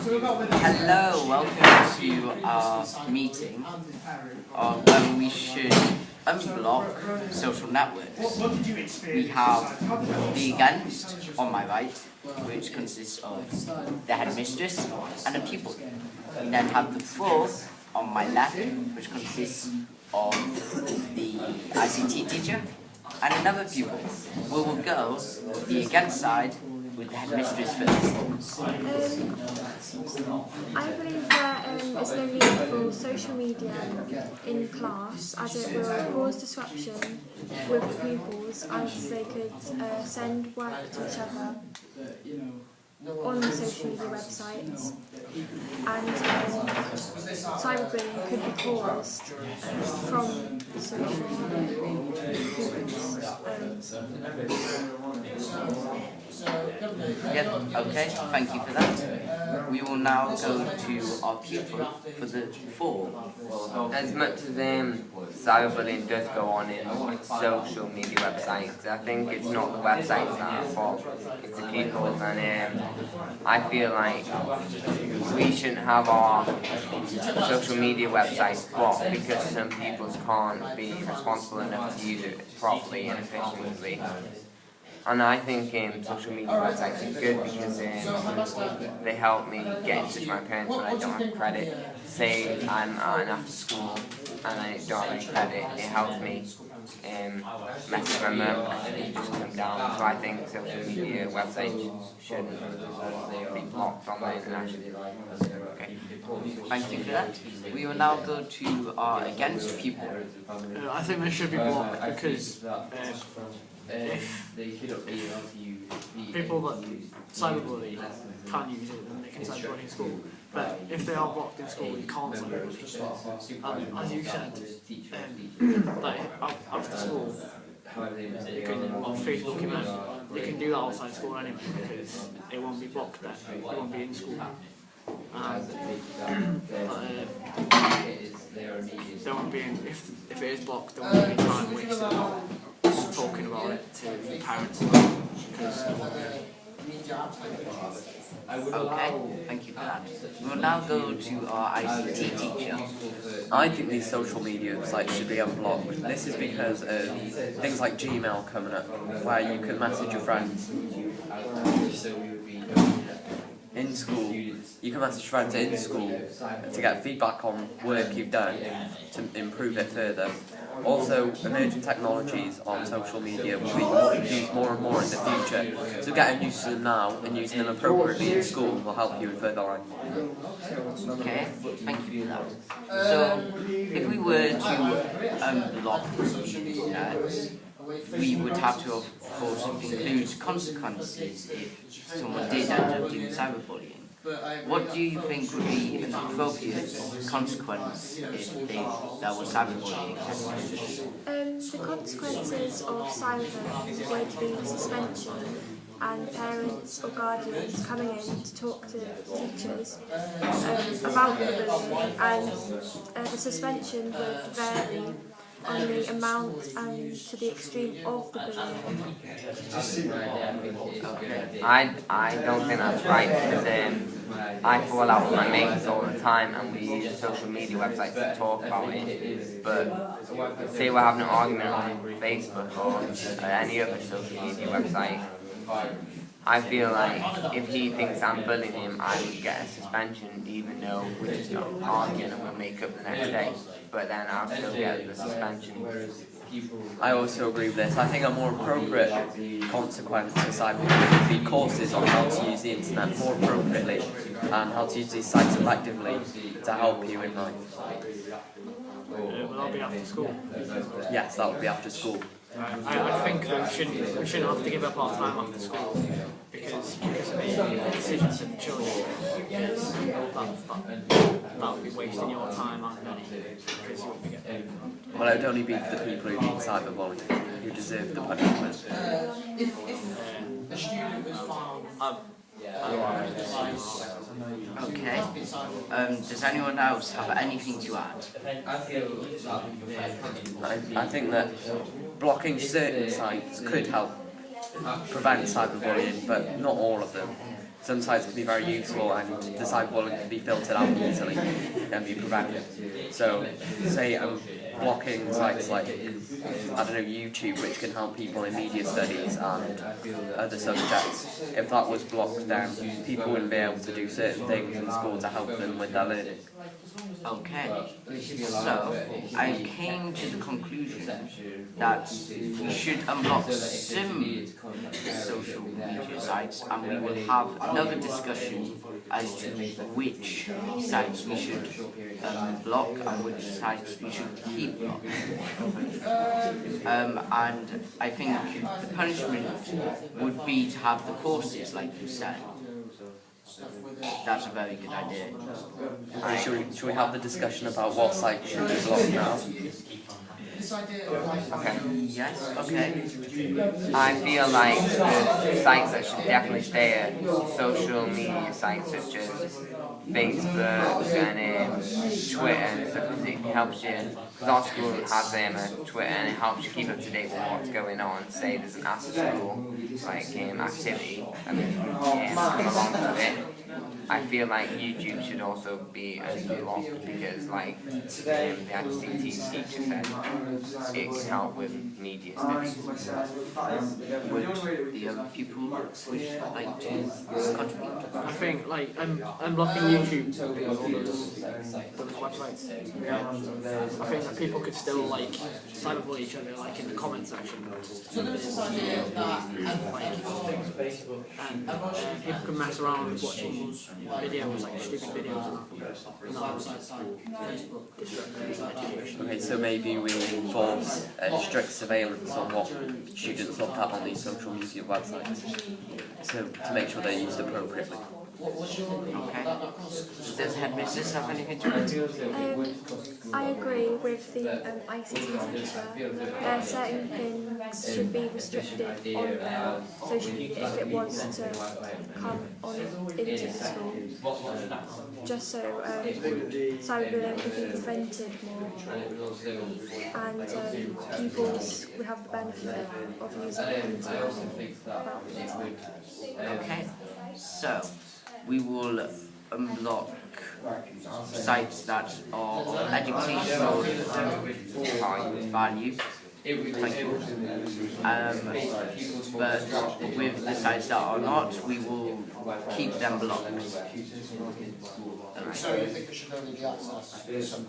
Hello, welcome to our meeting on when we should unblock social networks. We have the against on my right, which consists of the headmistress and a pupil. We then have the for on my left, which consists of the ICT teacher and another pupil. We will go to the against side with the headmistress first. I believe that it's no need for social media in class, as it will cause disruption with the pupils, as they could send work to each other on the social media websites, and cyberbullying could be caused from social media pupils. Yep, okay, thank you for that. We will now go to our pupil for the four. As much as cyberbullying does go on in social media websites, I think it's not the websites that are at fault, it's the pupils, and I feel like we shouldn't have our social media websites blocked because some people can't be responsible enough to use it properly and efficiently. And I think social media websites are good because they help me get in touch with my parents when I don't have credit. Say I'm at an after school and I don't have any credit, it helps me message my mum and just come down. So I think social media websites shouldn't be blocked on the internet. Okay. Thank you for that. We will now go to our against pupil. I think they should be blocked because if people that cyberbully can't use it, then they can cyberbully in school. But if they are blocked in school, you can't cyberbully. As you said, like after school, you can on Facebook event, you can do that outside school anyway because it won't be blocked there. It won't be in school. There won't be if it is blocked, there won't be time wasted talking about it to the parents. Okay, thank you for that. We will now go to our ICT teacher. I think these social media sites should be unblocked. This is because of things like Gmail coming up, where you can message your friends in school. You can message friends in school to get feedback on work you've done to improve it further. Also, emerging technologies on social media will be used more and more in the future. So getting used to them now and using them appropriately in school will help you further on. Okay, thank you for that. So, if we were to unblock the internet, we would have to, of course, include consequences if someone did end up doing cyberbullying. What do you think would be an appropriate consequence if there was cyberbullying? The consequences of cyberbullying would be suspension and parents or guardians coming in to talk to teachers about the bullying, and the suspension would vary on the amount and to the extreme of the bullying. I don't think that's right because I fall out with my mates all the time and we use social media websites to talk about it. But say we're having an argument on Facebook or any other social media website, I feel like if he thinks I'm bullying him, I would get a suspension even though we're just arguing and we'll make up the next day. But then I'll still get the suspension. I also agree with this. I think a more appropriate consequence to cyberbullying would be courses on how to use the internet more appropriately and how to use these sites effectively to help you in life. Will that be after school? Yes, that would be after school. I think that we shouldn't have to give up our time after school because of the decisions of the children. That would be wasting your time and money because you wouldn't be getting paid. Well, it would only be for the people who need cyberbullying, who deserve the punishment. If a student was found... Okay. Does anyone else have anything to add? I think that blocking certain sites could help prevent cyberbullying, but not all of them. some sites can be very useful and the cyberbullying can be filtered out easily and be prevented. So, say I'm blocking sites like, I don't know, YouTube, which can help people in media studies and other subjects. If that was blocked, then people wouldn't be able to do certain things in school to help them with their learning. Okay, so I came to the conclusion that we should unblock some social media sites, and we will have another discussion as to which sites we should block and which sites we should keep blocked. And I think the punishment would be to have the courses, like you said. That's a very good idea. Should we have the discussion about what site should be blocked now? Okay. Yes, okay. I feel like the sites that should definitely stay are social media sites such as Facebook and Twitter and stuff, because it helps you, because our school has a Twitter and it helps you keep up to date with what's going on. Say there's an after school activity and come along to it. I feel like YouTube should also be unblocked because the ICT teacher said it can help with media studies. Would the other people like to contribute? I think unblocking YouTube or those websites. I think that people could still cyberbully each other in the comment section. And people can mess around with watching videos, stupid videos and that. Okay, so maybe we enforce strict surveillance on what students look at on these social media websites, so to make sure they're used appropriately. Okay. Does Headmistress have anything to add? I agree with the ICT teacher. Certain things should be restricted on there, so if it was to come on into the school, just so cyberbullying could be prevented more, and pupils would have the benefit of using the internet about it. Okay, so we will unblock sites that are of educational value. Thank you. But with the sites that are not, we will keep them blocked. So you think there should only be access to some